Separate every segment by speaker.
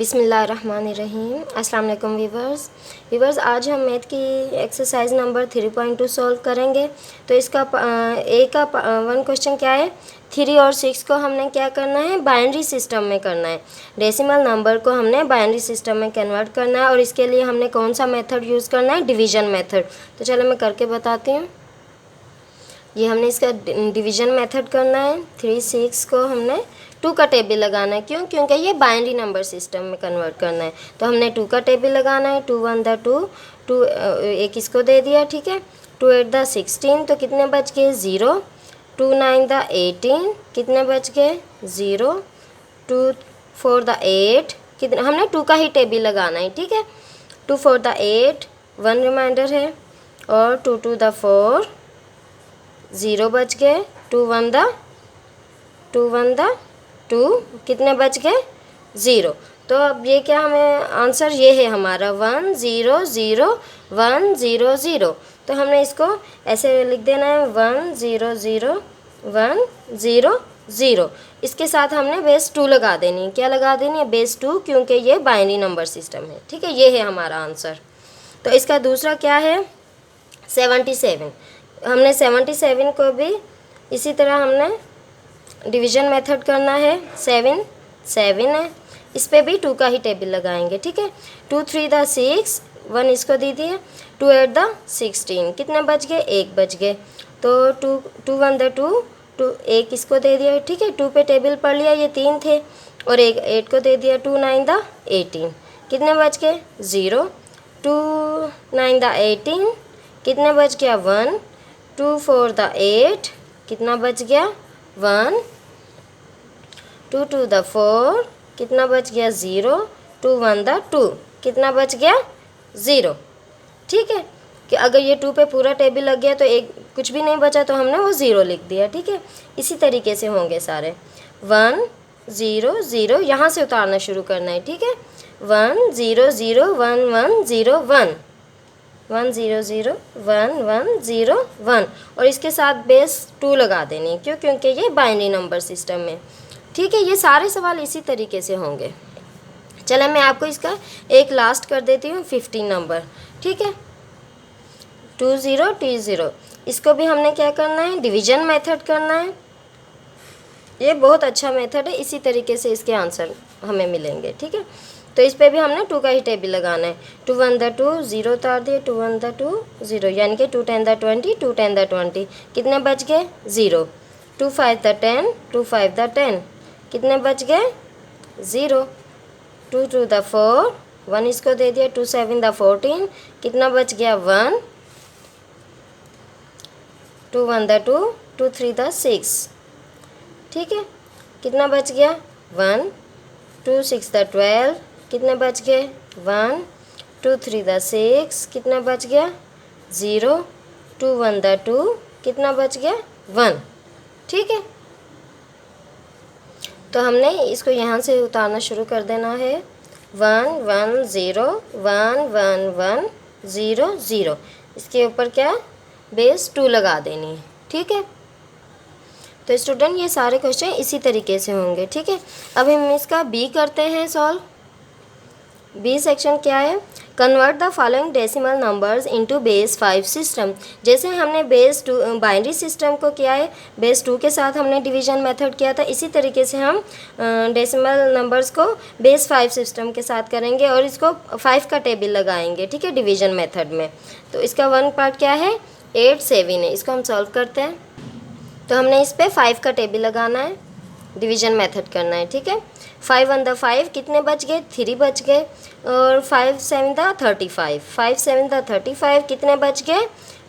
Speaker 1: बिस्मिल्लाहिर्रहमानिर्रहीम। अस्सलाम वालेकुम वीवर्स, आज हम मैथ की एक्सरसाइज नंबर 3.2 सॉल्व करेंगे। तो इसका वन क्वेश्चन क्या है, 3 और 6 को हमने क्या करना है, बाइनरी सिस्टम में करना है। डेसिमल नंबर को हमने बाइनरी सिस्टम में कन्वर्ट करना है और इसके लिए हमने कौन सा मेथड यूज़ करना है, डिवीज़न मेथड। तो चलो मैं करके बताती हूँ। ये हमने इसका डिवीज़न मेथड करना है। 3 6 को हमने 2 का टेबल लगाना है। क्यों? क्योंकि ये बाइनरी नंबर सिस्टम में कन्वर्ट करना है। तो हमने 2 का टेबल लगाना है। 2 1 द 2 एक इसको दे दिया, ठीक है। 2 8 द 16, तो कितने बच गए, 0। 2 9 द 18, कितने बच गए, 0। 2 4 द 8, कितने, हमने 2 का ही टेबल लगाना है, ठीक है। 2 4 द 8, 1 रिमाइंडर है। और 2 2 द 4, 0 बच गए। 2 1 द 2, कितने बच गए, 0। तो अब ये क्या, हमें आंसर ये है हमारा 1 0 0 1 0 0। तो हमने इसको ऐसे लिख देना है 1 0 0 1 0 0। इसके साथ हमने बेस 2 लगा देनी है। क्या लगा देनी है, बेस 2, क्योंकि ये बाइनरी नंबर सिस्टम है, ठीक है। ये है हमारा आंसर। तो इसका दूसरा क्या है, 77। हमने 77 को भी इसी तरह हमने डिवीज़न मेथड करना है। 7 7 है, इस पर भी 2 का ही टेबल लगाएंगे, ठीक है। 2 3 द 6, 1 इसको दे दिए। 2 8 द 16, कितने बच गए, 1 बच गए। तो 2 1 द 2, एक इसको दे दिया, ठीक है। 2 पे टेबल पढ़ लिया, ये 3 थे, और एक 8 को दे दिया। 2 9 द 18, कितने बच गए, 0। 2 9 द 18, कितने बच गया, 1। 2 4 द 8, कितना बच गया, 1। 2 2 द 4, कितना बच गया, 0। 2 1 द 2, कितना बच गया, 0। ठीक है, कि अगर ये 2 पे पूरा टेबल लग गया तो एक कुछ भी नहीं बचा, तो हमने वो 0 लिख दिया, ठीक है। इसी तरीके से होंगे सारे। 1 0 0, यहाँ से उतारना शुरू करना है, ठीक है। 1 0 0 1 1 0 1 1 0 0 1 1 0 1, और इसके साथ बेस 2 लगा देनी। क्यों? क्योंकि ये बाइनरी नंबर सिस्टम में, ठीक है। ये सारे सवाल इसी तरीके से होंगे। चलो मैं आपको इसका एक लास्ट कर देती हूँ, 15 नंबर, ठीक है। 2 0 2 0, इसको भी हमने क्या करना है, डिवीज़न मेथड करना है। ये बहुत अच्छा मेथड है, इसी तरीके से इसके आंसर हमें मिलेंगे, ठीक है। तो इस पे भी हमने 2 का ही टेबल लगाना है। 2 1 द 2, 0 उतार दिए। 2 1 द 2 0, यानी कि 2 10 द 20, 2 10 द 20, कितने बच गए, 0। 2 5 द 10, 2 5 द 10, कितने बच गए, 0। 2 2 द 4, 1 इसको दे दिया। 2 7 द 14, कितना बच गया, 1। 2 1 द 2, 2 3 द 6, ठीक है, कितना बच गया, 1। 2 6 द 12, कितने बच गए, 1। 2 3 द 6, कितना बच गया, 0। 2 1 द 2, कितना बच गया, 1, ठीक है। तो हमने इसको यहाँ से उतारना शुरू कर देना है। 1 1 0 1 1 1 0 0, इसके ऊपर क्या, बेस 2 लगा देनी है, ठीक है। तो स्टूडेंट ये सारे क्वेश्चन इसी तरीके से होंगे, ठीक है। अब हम इसका बी करते हैं सॉल्व। बी सेक्शन क्या है, convert the following decimal numbers into base 5 system. जैसे हमने बेस 2 बाइनरी सिस्टम को किया है, बेस 2 के साथ हमने डिवीज़न मेथड किया था, इसी तरीके से हम डेसिमल नंबर्स को बेस 5 सिस्टम के साथ करेंगे और इसको 5 का टेबल लगाएंगे, ठीक है, डिवीज़न मेथड में। तो इसका वन पार्ट क्या है, 8 7 है। इसको हम सॉल्व करते हैं। तो हमने इस पर 5 का टेबल लगाना है, डिवीज़न मेथड करना है, ठीक है। 5 1 द 5, कितने बच गए, 3 बच गए। और 5 7 द 35, 5 7 द 35, कितने बच गए,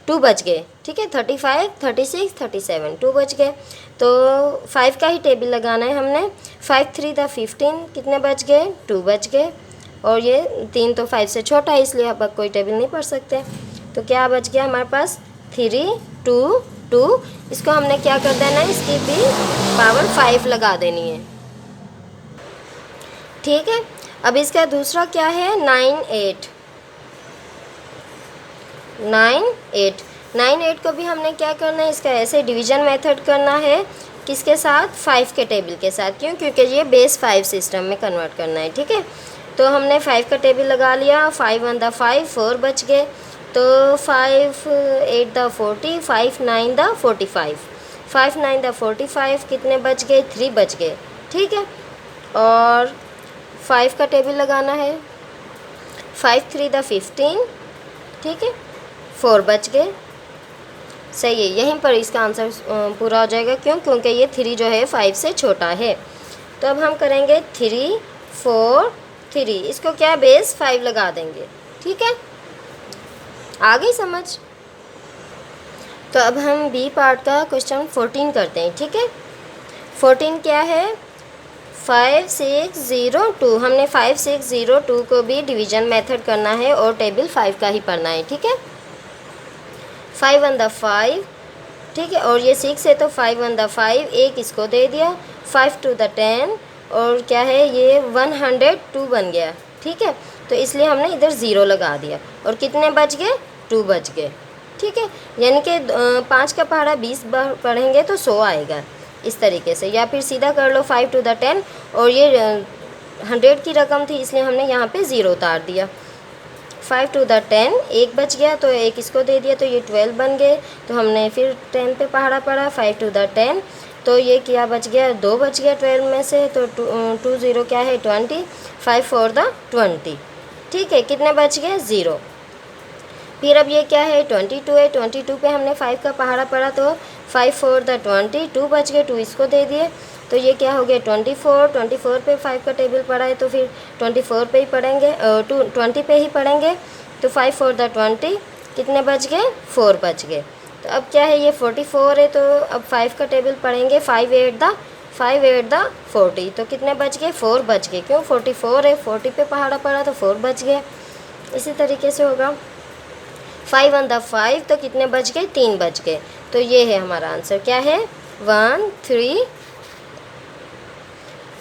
Speaker 1: 2 बच गए, ठीक है। 35 36 37, 2 बच गए। तो 5 का ही टेबल लगाना है हमने। 5 3 द 15, कितने बच गए, 2 बच गए। और ये 3 तो 5 से छोटा है, इसलिए अब कोई टेबल नहीं पढ़ सकते। तो क्या बच गया हमारे पास, 3 2 2। इसको हमने क्या कर देना है, इसकी भी पावर 5 लगा देनी है, ठीक है। अब इसका दूसरा क्या है, 9 8 9 8 9 8 को भी हमने क्या करना है, इसका ऐसे डिवीज़न मेथड करना है। किसके साथ, 5 के टेबल के साथ। क्यों, क्योंकि ये बेस 5 सिस्टम में कन्वर्ट करना है, ठीक है। तो हमने 5 का टेबल लगा लिया, 5 1 द 5, 4 बच गए। तो 5 8 द 40, 5 9 द 45, 5 9 द 45 कितने बच गए, 3 बच गए, ठीक है। और 5 का टेबल लगाना है, 5 3 द 15, ठीक है, 4 बच गए, सही है। यहीं पर इसका आंसर पूरा हो जाएगा। क्यों, क्योंकि ये 3 जो है 5 से छोटा है। तो अब हम करेंगे 3 4 3, इसको क्या बेस 5 लगा देंगे, ठीक है। आ गई समझ। तो अब हम बी पार्ट का क्वेश्चन 14 करते हैं, ठीक है। 14 क्या है, 5 6 0 2। हमने 5 6 0 2 को भी डिवीजन मेथड करना है और टेबल 5 का ही पढ़ना है, ठीक है। 5 1 द 5, ठीक है, और ये 6 है तो 5 1 द 5, एक इसको दे दिया, 5 2 द 10, और क्या है ये 102 बन गया, ठीक है। तो इसलिए हमने इधर 0 लगा दिया और कितने बच गए, 2 बच गए, ठीक है। यानी कि 5 का पहाड़ा 20 बार पढ़ेंगे तो 100 आएगा इस तरीके से। या फिर सीधा कर लो 5 2 द 10, और ये 100 की रकम थी इसलिए हमने यहाँ पे 0 उतार दिया। 5 2 द 10, एक बच गया तो एक इसको दे दिया तो ये 12 बन गए। तो हमने फिर 10 पे पहाड़ा पड़ा, 5 2 द 10, तो ये क्या बच गया, 2 बच गया 12 में से, तो 2 0 क्या है 20, 5 4 द 20, ठीक है। कितने बच गए, 0। फिर अब ये क्या है 22 है, 22 पे हमने 5 का पहाड़ा पड़ा तो 5 4 द 20, 2 बच गए, 2 इसको दे दिए तो ये क्या हो गया 24, 24 पे 5 का टेबल पड़ा है तो फिर 24 पे ही पढ़ेंगे, 20 पे ही पढ़ेंगे। तो 5 4 द 20, कितने बच गए, 4 बच गए। तो अब क्या है ये 44 है तो अब 5 का टेबल पढ़ेंगे, 5 8 द 40, तो कितने बच गए, 4 बच गए। क्यों, 44 है, 40 पे पहाड़ा पड़ा तो 4 बच गए। इसी तरीके से होगा 5 1 द 5, तो कितने बच गए, 3 बच गए। तो ये है हमारा आंसर, क्या है 1 3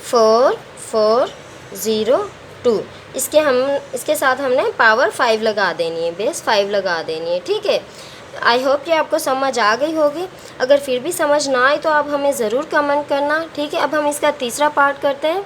Speaker 1: 4 4 0 2। इसके साथ हमने पावर 5 लगा देनी है, बेस 5 लगा देनी है, ठीक है। आई होप कि आपको समझ आ गई होगी। अगर फिर भी समझ ना आए तो आप हमें ज़रूर कमेंट करना, ठीक है। अब हम इसका तीसरा पार्ट करते हैं।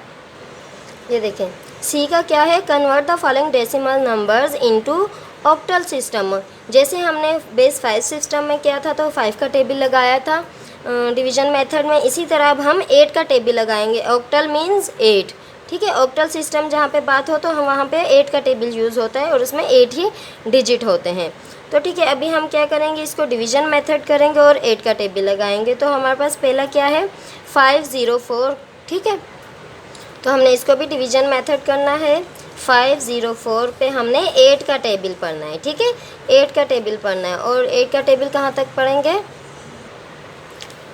Speaker 1: ये देखें, सी का क्या है, convert the following decimal numbers into octal system. जैसे हमने बेस 5 सिस्टम में किया था तो 5 का टेबल लगाया था डिवीजन मेथड में, इसी तरह अब हम 8 का टेबल लगाएंगे। ऑक्टल मीन्स 8, ठीक है। ऑक्टल सिस्टम जहाँ पे बात हो तो हम वहाँ पे 8 का टेबल यूज़ होता है और उसमें 8 ही डिजिट होते हैं। तो ठीक है, अभी हम क्या करेंगे, इसको डिवीजन मेथड करेंगे और 8 का टेबल लगाएंगे। तो हमारे पास पहला क्या है 504, ठीक है। तो हमने इसको भी डिवीजन मेथड करना है। 504 पे हमने 8 का टेबल पढ़ना है, ठीक है। 8 का टेबल पढ़ना है और 8 का टेबल कहाँ तक पढ़ेंगे,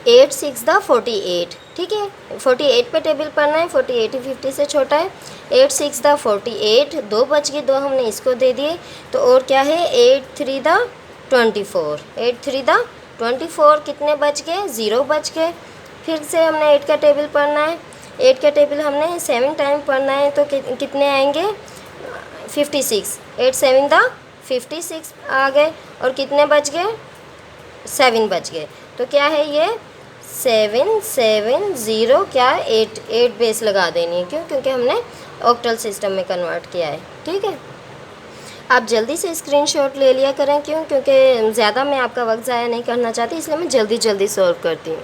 Speaker 1: 8 6 द 48, ठीक है। 48 पे टेबल पढ़ना है, 48 ही 50 से छोटा है। 8 6 द 48, 2 बच गए, 2 हमने इसको दे दिए। तो और क्या है 8 3 द 24, 8 3 द 24, कितने बच गए, 0 बच गए। फिर से हमने 8 का टेबल पढ़ना है, 8 का टेबल हमने 7 टाइम पढ़ना है तो कितने आएंगे 56, 8 7 द 56 आ गए और कितने बच गए, 7 बच गए। तो क्या है ये 7 7 0 क्या 8 बेस लगा देनी है। क्यों, क्योंकि हमने ऑक्टल सिस्टम में कन्वर्ट किया है, ठीक है। आप जल्दी से स्क्रीनशॉट ले लिया करें, क्यों, क्योंकि ज़्यादा मैं आपका वक्त ज़ाया नहीं करना चाहती, इसलिए मैं जल्दी सॉल्व करती हूँ।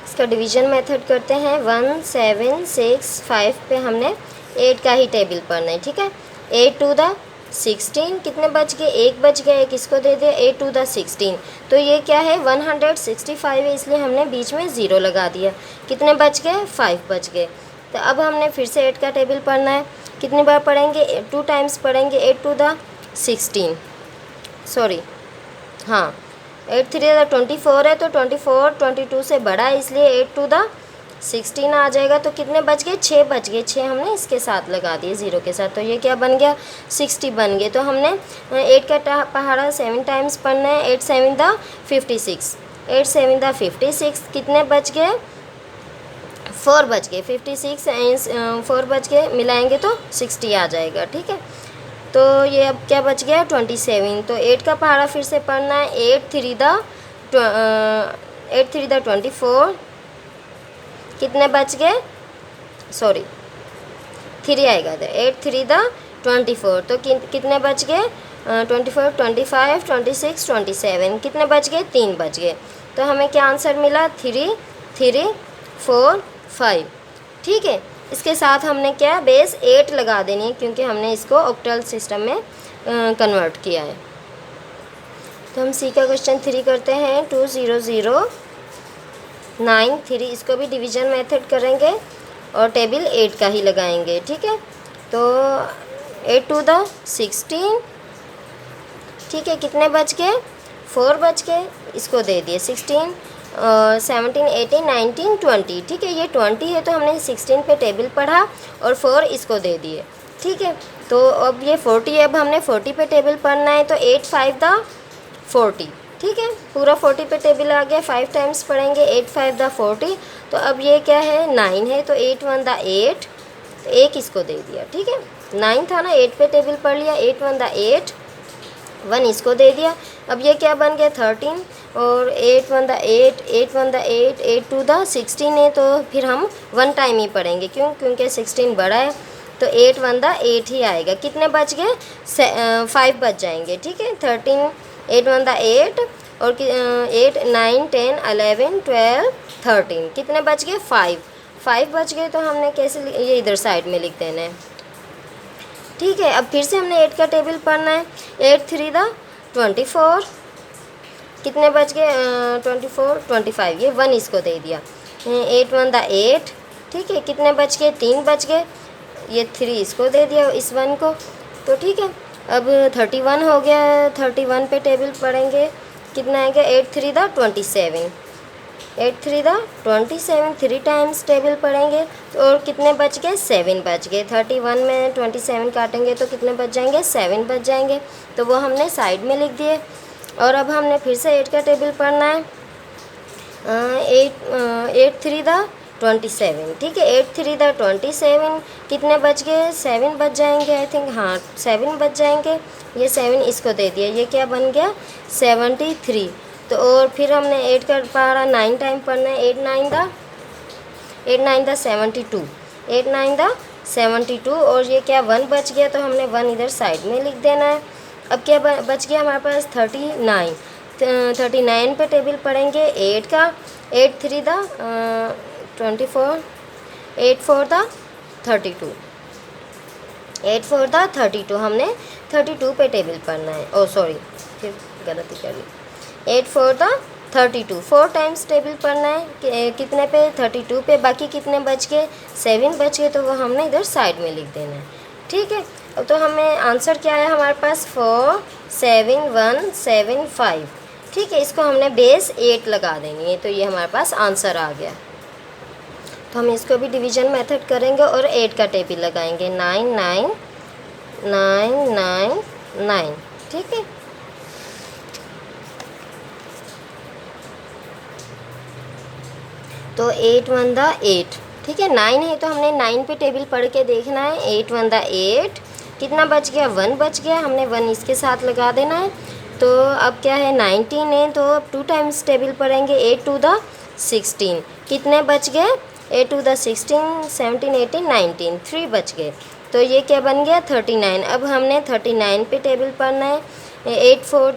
Speaker 1: इसका डिवीजन मेथड करते हैं। 1 7 6 5 पे हमने 8 का ही टेबल पढ़ना है, ठीक है। 8 2 द 16, कितने बच गए, एक बच गया, एक इसको दे दिया, 8 2 द 16, तो ये क्या है 165 है, इसलिए हमने बीच में 0 लगा दिया। कितने बच गए, 5 बच गए। तो अब हमने फिर से 8 का टेबल पढ़ना है, कितनी बार पढ़ेंगे, 2 टाइम्स पढ़ेंगे। 8 2 द 16, सॉरी हाँ 8 3 द 24 है तो 24 22 से बड़ा है, इसलिए 8 2 द 16 आ जाएगा। तो कितने बच गए, 6 बच गए, 6 हमने इसके साथ लगा दिए 0 के साथ, तो ये क्या बन गया 60 बन गए। तो हमने 8 का पहाड़ा 7 टाइम्स पढ़ना है। 8 7 द 56, 8 7 द 56, कितने बच गए, 4 बच गए। 56 एंड 4 बच गए, मिलाएंगे तो 60 आ जाएगा, ठीक है। तो ये अब क्या बच गया 27। तो 8 का पहाड़ा फिर से पढ़ना है। 8 3 द 8 3 द 24, कितने बच गए, सॉरी 3 आएगा इधर, 8 3 द 24, तो कितने बच गए, 24 25 26 27, कितने बच गए, 3 बच गए। तो हमें क्या आंसर मिला, 3 3 4 5। ठीक है, इसके साथ हमने क्या बेस 8 लगा देनी है, क्योंकि हमने इसको ऑक्टल सिस्टम में कन्वर्ट किया है। तो हम सी का क्वेश्चन 3 करते हैं। 2 0 0 9 3, इसको भी डिवीजन मेथड करेंगे और टेबल 8 का ही लगाएंगे। ठीक है, तो 8 2 द 16, ठीक है, कितने बच गए, 4 बच गए, इसको दे दिए 16, 17 18 19 20। ठीक है, ये 20 है तो हमने 16 पे टेबल पढ़ा और 4 इसको दे दिए। ठीक है, तो अब ये 40 है, अब हमने 40 पे टेबल पढ़ना है, तो 8 5 द 40। ठीक है, पूरा 40 पे टेबल आ गया, 5 टाइम्स पढ़ेंगे, 8 5 द 40। तो अब ये क्या है, 9 है, तो 8 1 द 8, तो 1 इसको दे दिया। ठीक है, 9 था ना, 8 पे टेबल पढ़ लिया, 8 1 द 8, 1 इसको दे दिया। अब ये क्या बन गया, 13, और 8 1 द 8, 8 1 द 8, 8 2 द 16 है, तो फिर हम 1 टाइम ही पढ़ेंगे, क्यों, क्योंकि 16 बड़ा है, तो 8 1 द 8 ही आएगा। कितने बच गए, 5 बच जाएंगे। ठीक है, 13 8 1 द 8, और 8 9 10 11 12 13, कितने बच गए, 5 बच गए। तो हमने कैसे, ये इधर साइड में लिख देना है। ठीक है, अब फिर से हमने 8 का टेबल पढ़ना है। 8 3 द 24, कितने बच गए, 24 25, ये 1 इसको दे दिया। 8 1 द 8, ठीक है, कितने बच गए, 3 बच गए, ये 3 इसको दे दिया, इस 1 को। तो ठीक है, अब 31 हो गया, 31 पे टेबल पढ़ेंगे, कितना आएगा, 8 3 द 27, 8 3 द 27, 3 टाइम्स टेबल पढ़ेंगे, तो और कितने बच गए, 7 बच गए। 31 में 27 काटेंगे तो कितने बच जाएंगे, 7 बच जाएंगे, तो वो हमने साइड में लिख दिए। और अब हमने फिर से 8 का टेबल पढ़ना है। 8 3 द 27, ठीक है, 8 3 द 27, कितने बच गए, 7 बच जाएंगे, आई थिंक, हाँ 7 बच जाएंगे, ये 7 इसको दे दिया, ये क्या बन गया, 73। तो और फिर हमने 8 का पढ़ा, 9 टाइम पढ़ना है। 8 9 द 72, 8 9 द 72, और ये क्या 1 बच गया, तो हमने 1 इधर साइड में लिख देना है। अब क्या बच गया हमारे पास, 39, 39 पे टेबल पढ़ेंगे 8 का। 8 3 द 24, 8 4 द 32, 8 4 द 32, हमने 32 पे टेबल पढ़ना है। ओ सॉरी, फिर गलती कर ली। 8 4 द 32, 4 टाइम्स टेबल पढ़ना है, कितने पे, 32 पे। बाकी कितने बच गए, 7 बच गए, तो वो हमने इधर साइड में लिख देना है। ठीक है, अब तो हमें आंसर क्या है हमारे पास, 4 7 1 7 5। ठीक है, इसको हमने बेस 8 लगा देंगे, तो ये हमारे पास आंसर आ गया। तो हम इसको भी डिवीजन मेथड करेंगे और 8 का टेबल लगाएंगे, 9 9 9 9 9। ठीक है, तो 8 1 द 8, ठीक है, 9 है तो हमने 9 पे टेबल पढ़ के देखना है। 8 1 द 8, कितना बच गया, 1 बच गया, हमने 1 इसके साथ लगा देना है। तो अब क्या है, 19 है, तो अब 2 टाइम्स टेबल पढ़ेंगे। 8 2 द 16, कितने बच गए, 8 2 द 16 17 18 19, 3 बच गए, तो ये क्या बन गया, 39। अब हमने 39 पे टेबल पढ़ना है। 8 4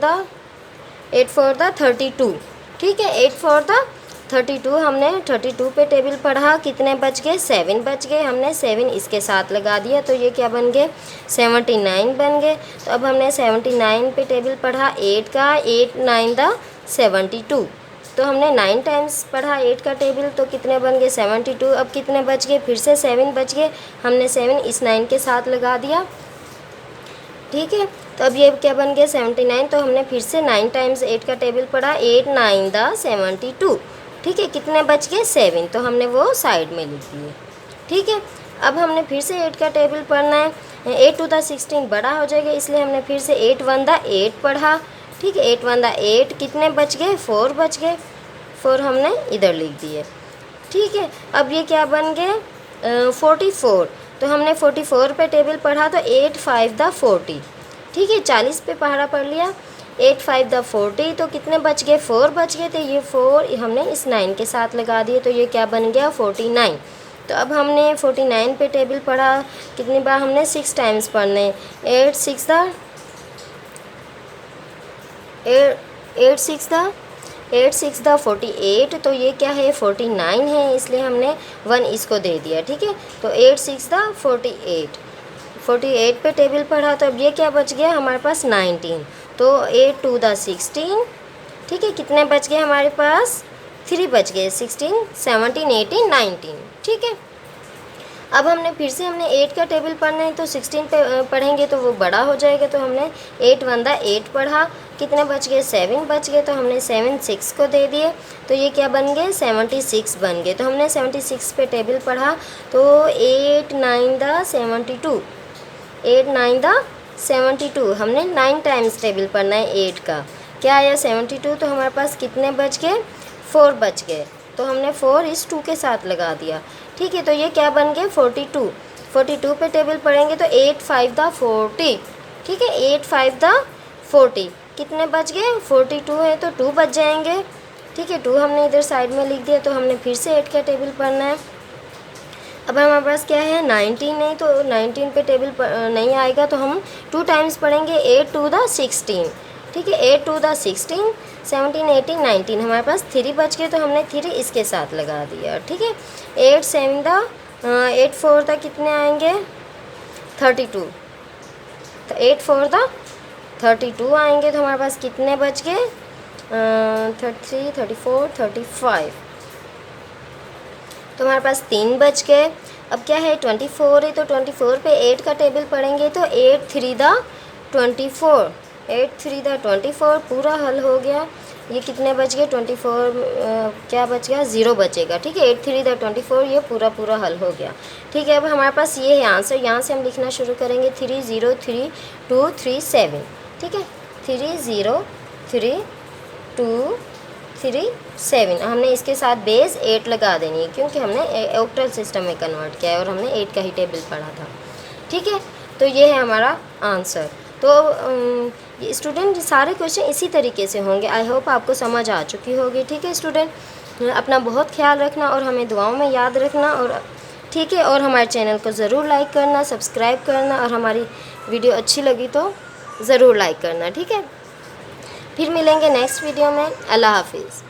Speaker 1: द 32, ठीक है, 8 4 द 32, हमने 32 पे टेबल पढ़ा, कितने बच गए, 7 बच गए, हमने 7 इसके साथ लगा दिया, तो ये क्या बन गए, 79 बन गए। तो अब हमने 79 पे टेबल पढ़ा 8 का, 8 9 द 72, तो हमने 9 टाइम्स पढ़ा 8 का टेबल, तो कितने बन गए, 72। अब कितने बच गए, फिर से 7 बच गए, हमने 7 इस 9 के साथ लगा दिया। ठीक है, तो अब ये क्या बन गया, 79, तो हमने फिर से 9 टाइम्स 8 का टेबल पढ़ा, 8 9 द 72। ठीक है, कितने बच गए, 7, तो हमने वो साइड में लिख दिए। ठीक है, अब हमने फिर से 8 का टेबल पढ़ना है। 8 2 द 16 बड़ा हो जाएगा, इसलिए हमने फिर से 8 1 द 8 पढ़ा। ठीक है, 8 1 द 8, कितने बच गए, 4 बच गए, 4 हमने इधर लिख दिए। ठीक है, अब ये क्या बन गए, 44, तो हमने 44 पे टेबल पढ़ा, तो 8 5 द 40। ठीक है, 40 पे पढ़ा पढ़ लिया। 8 5 द 40, तो कितने बच गए, 4 बच गए, तो ये 4 हमने इस 9 के साथ लगा दिए, तो ये क्या बन गया, 49। तो अब हमने 49 पे टेबल पढ़ा, कितनी बार हमने 6 टाइम्स पढ़ने, 8 6 द 8 6 द 48, तो ये क्या है, 49 है, इसलिए हमने 1 इसको दे दिया, ठीक है। तो 8 6 द 48 पे टेबल पढ़ा, तो अब ये क्या बच गया हमारे पास, 19। तो 8 2 द 16, ठीक है, कितने बच गए हमारे पास, 3 बच गए, 16 17 18 19, ठीक है। अब हमने फिर से हमने 8 का टेबल पढ़ना है, तो 16 पे पढ़ेंगे तो वो बड़ा हो जाएगा, तो हमने 8 1 द 8 पढ़ा, कितने बच गए, 7 बच गए, तो हमने 7 6 को दे दिए, तो ये क्या बन गए, 76 बन गए। तो हमने 76 पे टेबल पढ़ा, तो 8 9 द 72, 8 9 द 72, हमने 9 टाइम्स टेबल पढ़ना है 8 का, क्या आया, 72। तो हमारे पास कितने बच गए, 4 बच गए, तो हमने 4 इस 2 के साथ लगा दिया, ठीक है। तो ये क्या बन गए, 42 पे टेबल पढ़ेंगे, तो 8 5 द 40, ठीक है, 8 5 द 40, कितने बच गए, 42 है, तो 2 बच जाएंगे, ठीक है। 2 हमने इधर साइड में लिख दिया, तो हमने फिर से 8 का टेबल पढ़ना है। अब हमारे पास क्या है, 19 है, तो 19 पे टेबल नहीं आएगा, तो हम 2 टाइम्स पढ़ेंगे, 8 2 द 16, ठीक है, 8 2 द 16 17 18 19, हमारे पास 3 बच गए, तो हमने 3 इसके साथ लगा दिया, ठीक है। 8 7 द 8 4 द कितने आएंगे, 32, तो 8 4 द 32 आएंगे, तो हमारे पास कितने बच गए, 33 34 35, तो हमारे पास 3 बच गए। अब क्या है, 24 है, तो 24 पे 8 का टेबल पढ़ेंगे, तो 8 3 द 24, 8 3 द 24 पूरा हल हो गया। ये कितने बच गए, 24 क्या बच गया, 0 बचेगा, ठीक है। 8 3 द 24, ये पूरा हल हो गया, ठीक है। अब हमारे पास ये है आंसर, यहाँ से हम लिखना शुरू करेंगे, 3 0 3 2 3 7, ठीक है, 3 0 3 2 3 7, हमने इसके साथ बेस 8 लगा देनी है, क्योंकि हमने ऑक्टल सिस्टम में कन्वर्ट किया है और हमने 8 का ही टेबल पढ़ा था, ठीक है। तो ये है हमारा आंसर। तो स्टूडेंट सारे क्वेश्चन इसी तरीके से होंगे, आई होप आपको समझ आ चुकी होगी, ठीक है स्टूडेंट। अपना बहुत ख्याल रखना और हमें दुआओं में याद रखना, और ठीक है, और हमारे चैनल को ज़रूर लाइक करना, सब्सक्राइब करना, और हमारी वीडियो अच्छी लगी तो ज़रूर लाइक करना, ठीक है। फिर मिलेंगे नेक्स्ट वीडियो में, अल्लाह हाफिज़।